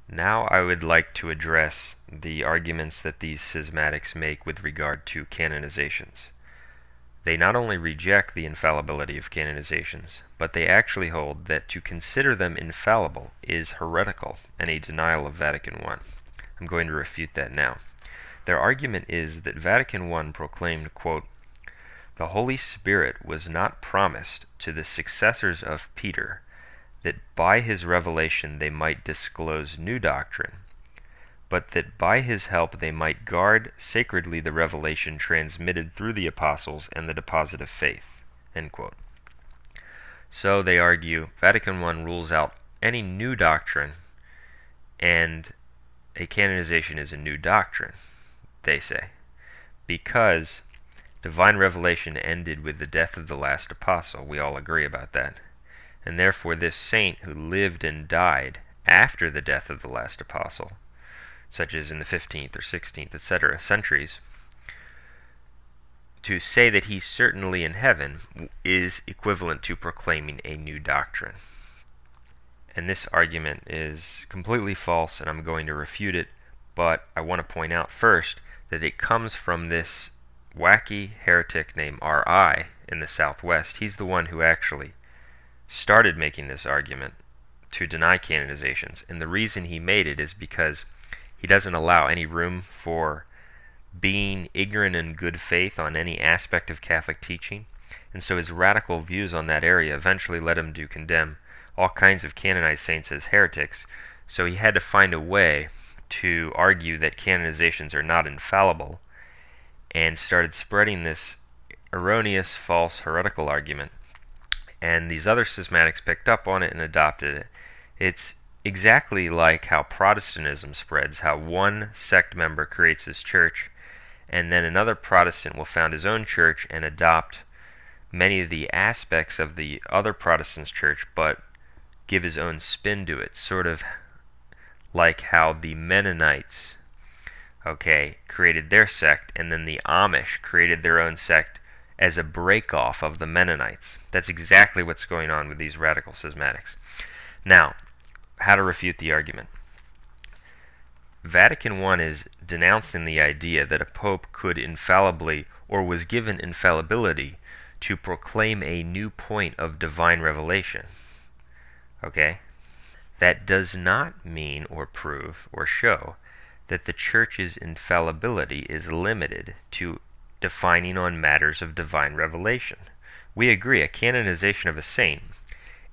Now I would like to address the arguments that these schismatics make with regard to canonizations. They not only reject the infallibility of canonizations, but they actually hold that to consider them infallible is heretical and a denial of Vatican I. I'm going to refute that now. Their argument is that Vatican I proclaimed, quote, "The Holy Spirit was not promised to the successors of Peter, that by his revelation they might disclose new doctrine, but that by his help they might guard sacredly the revelation transmitted through the apostles and the deposit of faith." End quote. So they argue Vatican I rules out any new doctrine, and a canonization is a new doctrine, they say, because divine revelation ended with the death of the last apostle. We all agree about that. And therefore this saint who lived and died after the death of the last apostle, such as in the 15th or 16th, etc., centuries, to say that he's certainly in heaven is equivalent to proclaiming a new doctrine. And this argument is completely false, and I'm going to refute it, but I want to point out first that it comes from this wacky heretic named R.I. in the Southwest. He's the one who actually started making this argument to deny canonizations, and the reason he made it is because he doesn't allow any room for being ignorant in good faith on any aspect of Catholic teaching, and so his radical views on that area eventually led him to condemn all kinds of canonized saints as heretics. So he had to find a way to argue that canonizations are not infallible, and started spreading this erroneous, false, heretical argument. And these other schismatics picked up on it and adopted it. It's exactly like how Protestantism spreads, how one sect member creates his church, and then another Protestant will found his own church and adopt many of the aspects of the other Protestant's church, but give his own spin to it, sort of like how the Mennonites, created their sect, and then the Amish created their own sect as a break-off of the Mennonites. That's exactly what's going on with these radical schismatics. Now, how to refute the argument. Vatican I is denouncing the idea that a pope could infallibly, or was given infallibility, to proclaim a new point of divine revelation. That does not mean or prove or show that the Church's infallibility is limited to defining on matters of divine revelation. We agree a canonization of a saint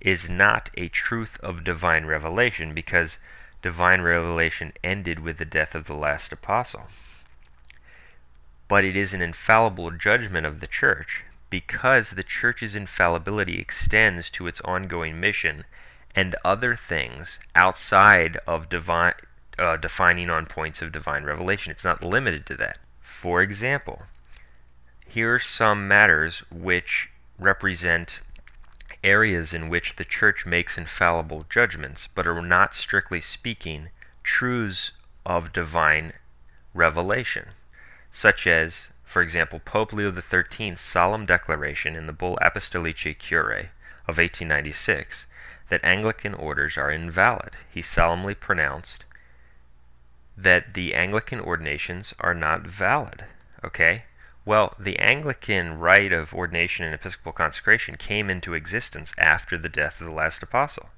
is not a truth of divine revelation because divine revelation ended with the death of the last apostle. But it is an infallible judgment of the Church because the Church's infallibility extends to its ongoing mission and other things outside of defining on points of divine revelation. It's not limited to that. For example, here are some matters which represent areas in which the Church makes infallible judgments, but are not strictly speaking truths of divine revelation, such as, for example, Pope Leo XIII's solemn declaration in the bull Apostolicae Curae of 1896 that Anglican orders are invalid. He solemnly pronounced that the Anglican ordinations are not valid. Well, the Anglican rite of ordination and episcopal consecration came into existence after the death of the last apostle.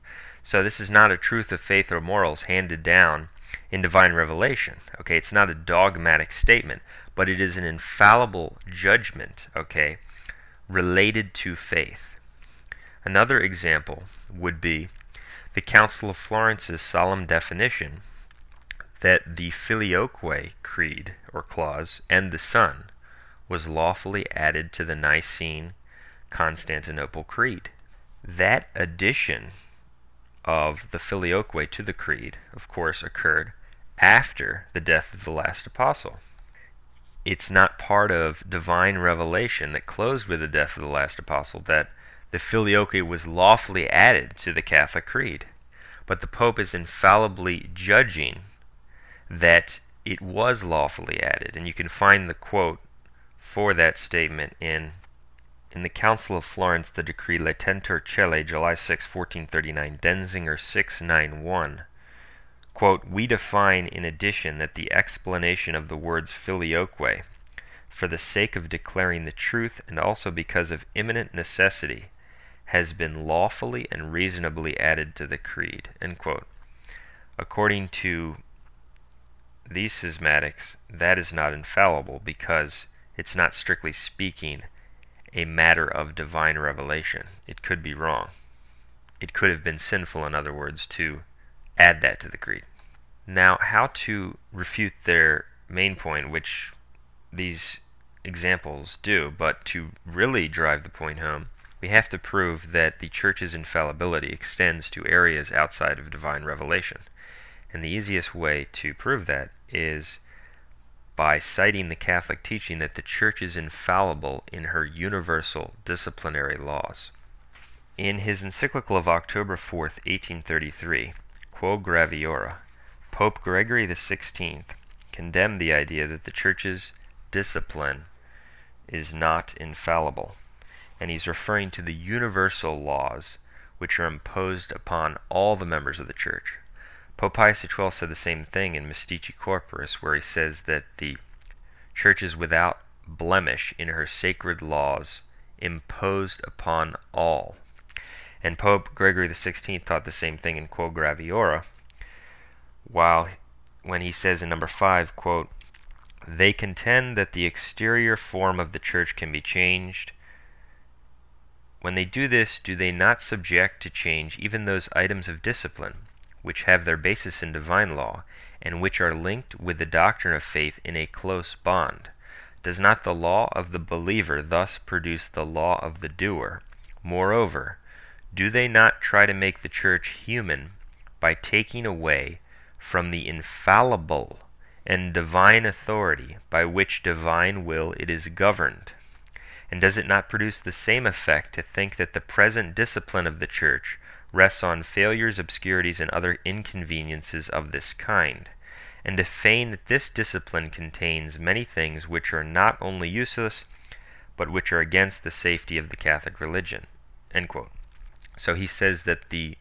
So this is not a truth of faith or morals handed down in divine revelation. It's not a dogmatic statement, but it is an infallible judgment, related to faith. Another example would be the Council of Florence's solemn definition that the Filioque Creed, or clause, and the Son was lawfully added to the Nicene Constantinople Creed. That addition of the Filioque to the Creed, of course, occurred after the death of the last apostle. It's not part of divine revelation that closed with the death of the last apostle that the Filioque was lawfully added to the Catholic Creed. But the Pope is infallibly judging that it was lawfully added. And you can find the quote for that statement in the Council of Florence, the decree Latentur Celle, July 6, 1439, Denzinger 691, Quote, "We define in addition that the explanation of the words filioque, for the sake of declaring the truth and also because of imminent necessity, has been lawfully and reasonably added to the creed." End quote. According to these schismatics, that is not infallible because it's not, strictly speaking, a matter of divine revelation. It could be wrong. It could have been sinful, in other words, to add that to the creed. Now, how to refute their main point, which these examples do, but to really drive the point home, we have to prove that the Church's infallibility extends to areas outside of divine revelation. And the easiest way to prove that is by citing the Catholic teaching that the Church is infallible in her universal disciplinary laws. In his encyclical of October 4th, 1833, Quo Graviora, Pope Gregory XVI condemned the idea that the Church's discipline is not infallible, and he's referring to the universal laws which are imposed upon all the members of the Church. Pope Pius XII said the same thing in Mystici Corporis, where he says that the Church is without blemish in her sacred laws imposed upon all. And Pope Gregory XVI taught the same thing in Quo Graviora, when he says in number 5, quote, "They contend that the exterior form of the Church can be changed. When they do this, do they not subject to change even those items of discipline which have their basis in divine law, and which are linked with the doctrine of faith in a close bond? Does not the law of the believer thus produce the law of the doer? Moreover, do they not try to make the Church human by taking away from the infallible and divine authority by which divine will it is governed? And does it not produce the same effect to think that the present discipline of the Church rests on failures, obscurities, and other inconveniences of this kind, and to feign that this discipline contains many things which are not only useless, but which are against the safety of the Catholic religion?" End quote. So he says that the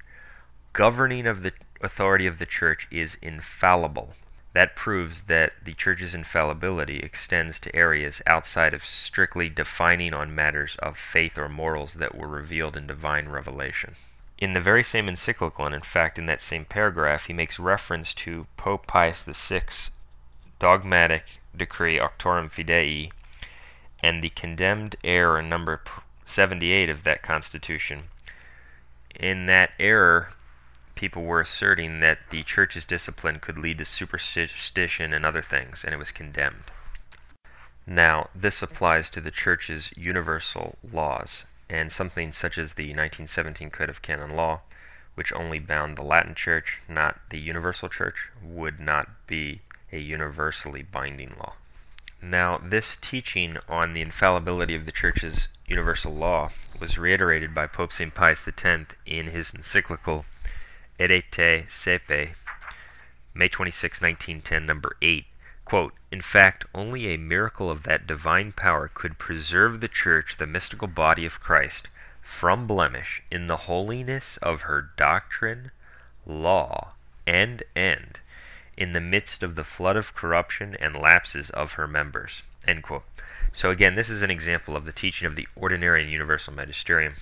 governing of the authority of the Church is infallible. That proves that the Church's infallibility extends to areas outside of strictly defining on matters of faith or morals that were revealed in divine revelation. In the very same encyclical, and in fact in that same paragraph, he makes reference to Pope Pius VI's dogmatic decree Auctorem Fidei and the condemned error number 78 of that constitution. In that error, people were asserting that the Church's discipline could lead to superstition and other things, and it was condemned. Now, this applies to the Church's universal laws, and something such as the 1917 Code of Canon Law, which only bound the Latin Church, not the Universal Church, would not be a universally binding law. Now, this teaching on the infallibility of the Church's universal law was reiterated by Pope St. Pius X in his encyclical Edite Sepe, May 26, 1910, number 8. Quote, "In fact, only a miracle of that divine power could preserve the Church, the mystical body of Christ, from blemish in the holiness of her doctrine, law, and end, in the midst of the flood of corruption and lapses of her members." End quote. So again, this is an example of the teaching of the ordinary and universal magisterium,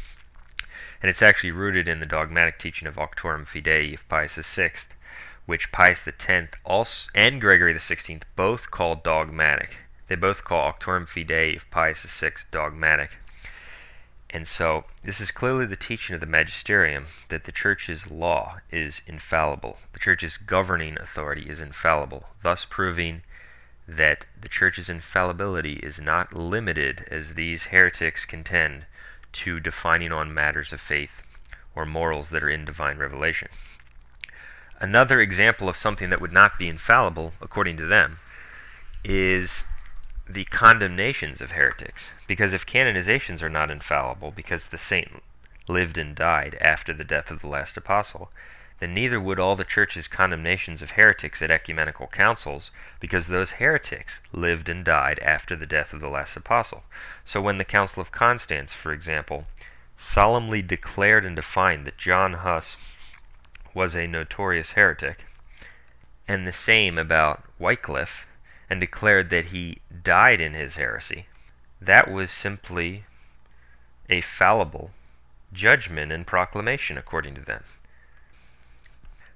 and it's actually rooted in the dogmatic teaching of Auctorem Fidei of Pius VI, which Pius X also, and Gregory XVI both call dogmatic. They both call Auctorem Fidei of Pius VI dogmatic. And so this is clearly the teaching of the magisterium that the Church's law is infallible. The Church's governing authority is infallible, thus proving that the Church's infallibility is not limited, as these heretics contend, to defining on matters of faith or morals that are in divine revelation. Another example of something that would not be infallible, according to them, is the condemnations of heretics. Because if canonizations are not infallible because the saint lived and died after the death of the last apostle, then neither would all the Church's condemnations of heretics at ecumenical councils, because those heretics lived and died after the death of the last apostle. So when the Council of Constance, for example, solemnly declared and defined that John Huss was a notorious heretic, and the same about Wycliffe, and declared that he died in his heresy, that was simply a fallible judgment and proclamation according to them.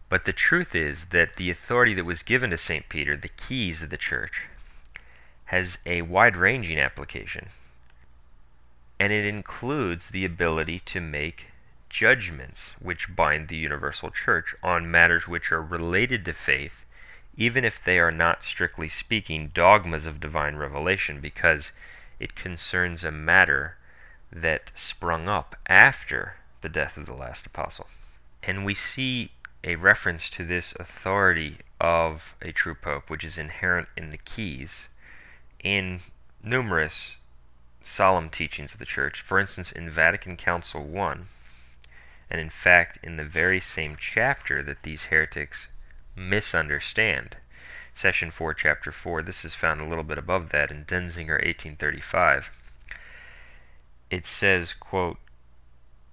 But the truth is that the authority that was given to St. Peter, the keys of the church, has a wide-ranging application, and it includes the ability to make judgments which bind the universal church on matters which are related to faith, even if they are not, strictly speaking, dogmas of divine revelation, because it concerns a matter that sprung up after the death of the last apostle. And we see a reference to this authority of a true pope, which is inherent in the keys, in numerous solemn teachings of the church. For instance, in Vatican Council I, and in fact in the very same chapter that these heretics misunderstand, Session 4, Chapter 4, this is found a little bit above that in Denzinger 1835. It says, quote,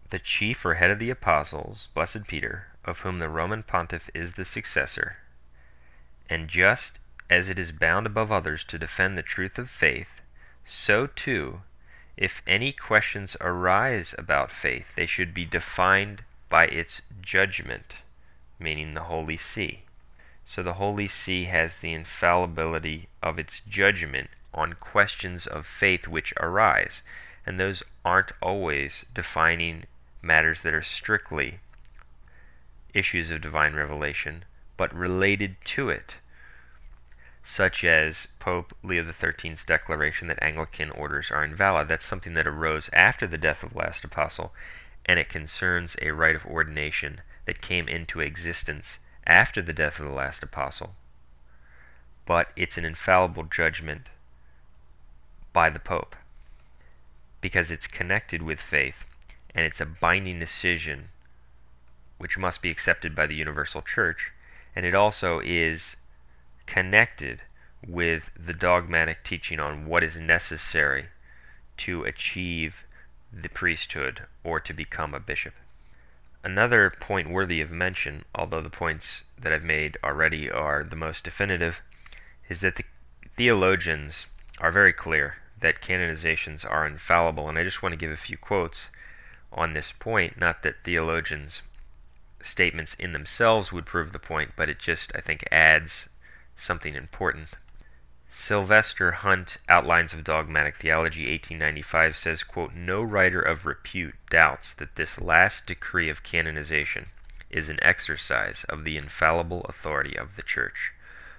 "The chief or head of the apostles, blessed Peter, of whom the Roman pontiff is the successor, and just as it is bound above others to defend the truth of faith, so too, if any questions arise about faith, they should be defined by its judgment," meaning the Holy See. So the Holy See has the infallibility of its judgment on questions of faith which arise, and those aren't always defining matters that are strictly issues of divine revelation, but related to it, such as Pope Leo XIII's declaration that Anglican orders are invalid. That's something that arose after the death of the last apostle, and it concerns a rite of ordination that came into existence after the death of the last apostle, but it's an infallible judgment by the Pope, because it's connected with faith, and it's a binding decision which must be accepted by the universal church, and it also is connected with the dogmatic teaching on what is necessary to achieve the priesthood or to become a bishop. Another point worthy of mention, although the points that I've made already are the most definitive, is that the theologians are very clear that canonizations are infallible, and I just want to give a few quotes on this point. Not that theologians' statements in themselves would prove the point, but it just, I think, adds something important. Sylvester Hunt, Outlines of Dogmatic Theology, 1895, says, quote, "No writer of repute doubts that this last decree of canonization is an exercise of the infallible authority of the Church.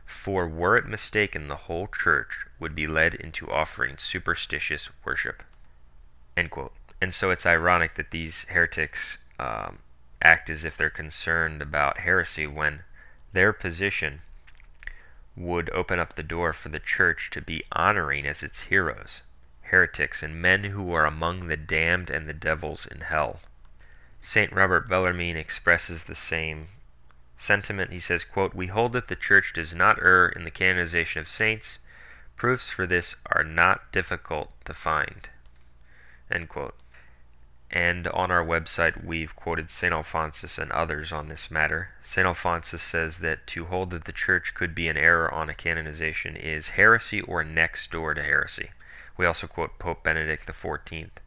For were it mistaken, the whole Church would be led into offering superstitious worship." End quote. And so it's ironic that these heretics act as if they're concerned about heresy when their position would open up the door for the Church to be honoring as its heroes heretics and men who are among the damned and the devils in hell. St. Robert Bellarmine expresses the same sentiment. He says, quote, "We hold that the Church does not err in the canonization of saints. Proofs for this are not difficult to find." End quote. And on our website, we've quoted St. Alphonsus and others on this matter. St. Alphonsus says that to hold that the Church could be in error on a canonization is heresy or next door to heresy. We also quote Pope Benedict XIV,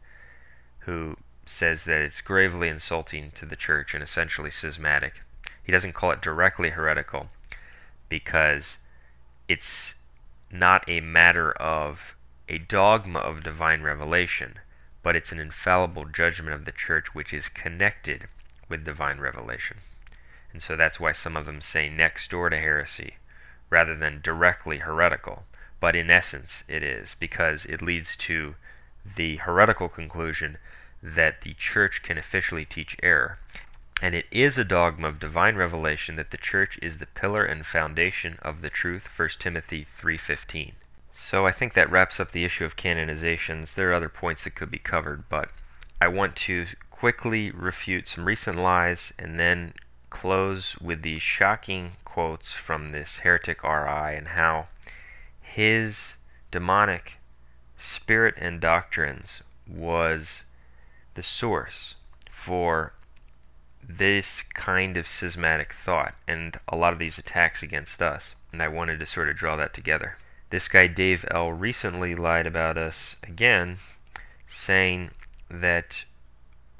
who says that it's gravely insulting to the Church and essentially schismatic. He doesn't call it directly heretical because it's not a matter of a dogma of divine revelation, but it's an infallible judgment of the Church which is connected with divine revelation. And so that's why some of them say next door to heresy rather than directly heretical. But in essence it is, because it leads to the heretical conclusion that the Church can officially teach error. And it is a dogma of divine revelation that the Church is the pillar and foundation of the truth, 1 Timothy 3:15. So I think that wraps up the issue of canonizations. There are other points that could be covered, but I want to quickly refute some recent lies and then close with these shocking quotes from this heretic R.I. and how his demonic spirit and doctrines was the source for this kind of schismatic thought and a lot of these attacks against us, and I wanted to sort of draw that together. This guy Dave L. recently lied about us again, saying that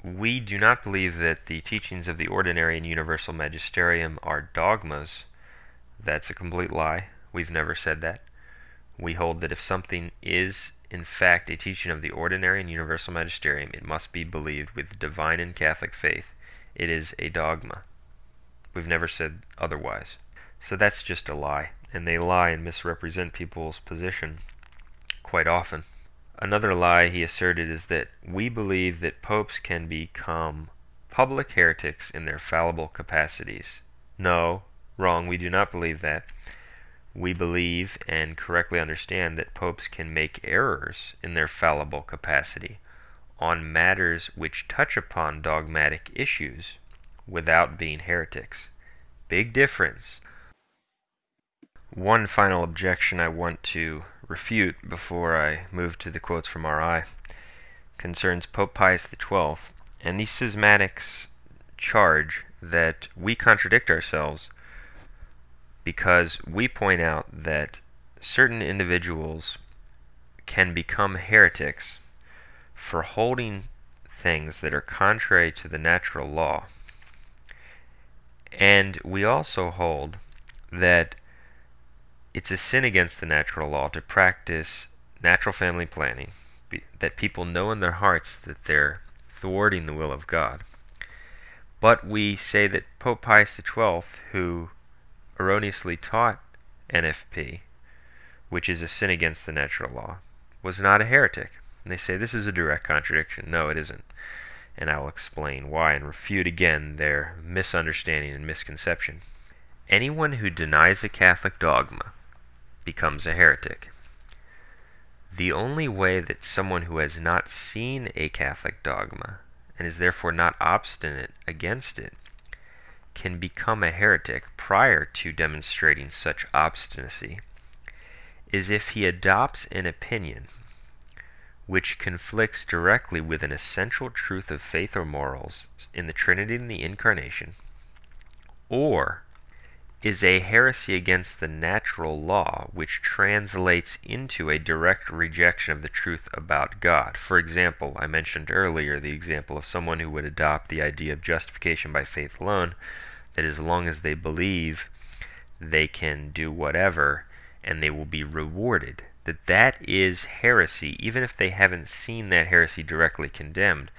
we do not believe that the teachings of the ordinary and universal magisterium are dogmas. That's a complete lie. We've never said that. We hold that if something is in fact a teaching of the ordinary and universal magisterium, it must be believed with divine and Catholic faith. It is a dogma. We've never said otherwise. So that's just a lie, and they lie and misrepresent people's position quite often. Another lie he asserted is that we believe that popes can become public heretics in their fallible capacities. No, wrong, we do not believe that. We believe and correctly understand that popes can make errors in their fallible capacity on matters which touch upon dogmatic issues without being heretics. Big difference. One final objection I want to refute before I move to the quotes from R.I. concerns Pope Pius XII, and these schismatics charge that we contradict ourselves because we point out that certain individuals can become heretics for holding things that are contrary to the natural law. And we also hold that it's a sin against the natural law to practice natural family planning, that people know in their hearts that they're thwarting the will of God. But we say that Pope Pius XII, who erroneously taught NFP, which is a sin against the natural law, was not a heretic. And they say this is a direct contradiction. No, it isn't. And I will explain why and refute again their misunderstanding and misconception. Anyone who denies a Catholic dogma becomes a heretic. The only way that someone who has not seen a Catholic dogma, and is therefore not obstinate against it, can become a heretic prior to demonstrating such obstinacy, is if he adopts an opinion which conflicts directly with an essential truth of faith or morals in the Trinity and the Incarnation, or is a heresy against the natural law which translates into a direct rejection of the truth about God. For example, I mentioned earlier the example of someone who would adopt the idea of justification by faith alone, that as long as they believe, they can do whatever and they will be rewarded. That is heresy, even if they haven't seen that heresy directly condemned,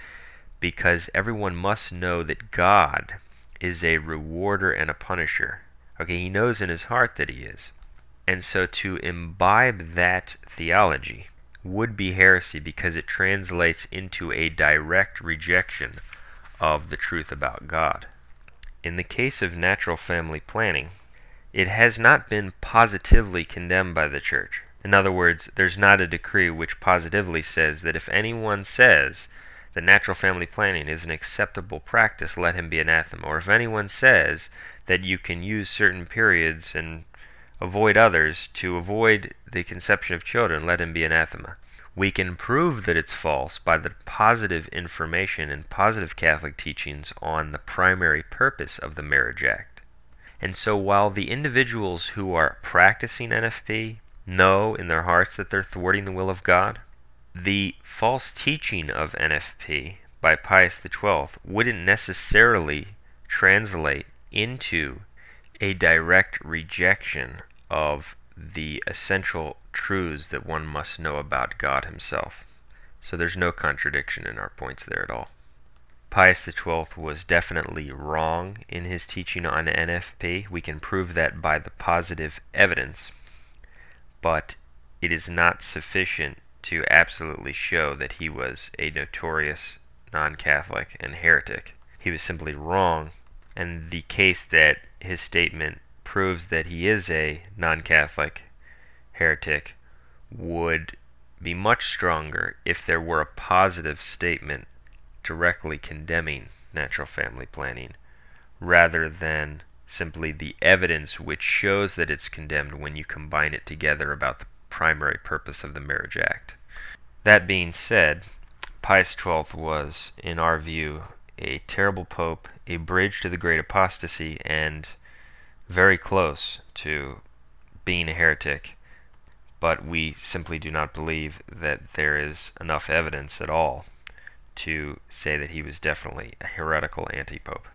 because everyone must know that God is a rewarder and a punisher. Okay, he knows in his heart that he is. And so to imbibe that theology would be heresy because it translates into a direct rejection of the truth about God. In the case of natural family planning, it has not been positively condemned by the Church. In other words, there's not a decree which positively says that if anyone says that natural family planning is an acceptable practice, let him be anathema. Or if anyone says that you can use certain periods and avoid others to avoid the conception of children, let him be anathema. We can prove that it's false by the positive information and positive Catholic teachings on the primary purpose of the Marriage Act. And so while the individuals who are practicing NFP know in their hearts that they're thwarting the will of God, the false teaching of NFP by Pius XII wouldn't necessarily translate into a direct rejection of the essential truths that one must know about God himself. So there's no contradiction in our points there at all. Pius XII was definitely wrong in his teaching on NFP. We can prove that by the positive evidence, but it is not sufficient to absolutely show that he was a notorious non-Catholic and heretic. He was simply wrong, and the case that his statement proves that he is a non-Catholic heretic would be much stronger if there were a positive statement directly condemning natural family planning, rather than simply the evidence which shows that it's condemned when you combine it together about the primary purpose of the Marriage Act. That being said, Pius XII was, in our view, a terrible pope, a bridge to the great apostasy and very close to being a heretic, but we simply do not believe that there is enough evidence at all to say that he was definitely a heretical anti-pope.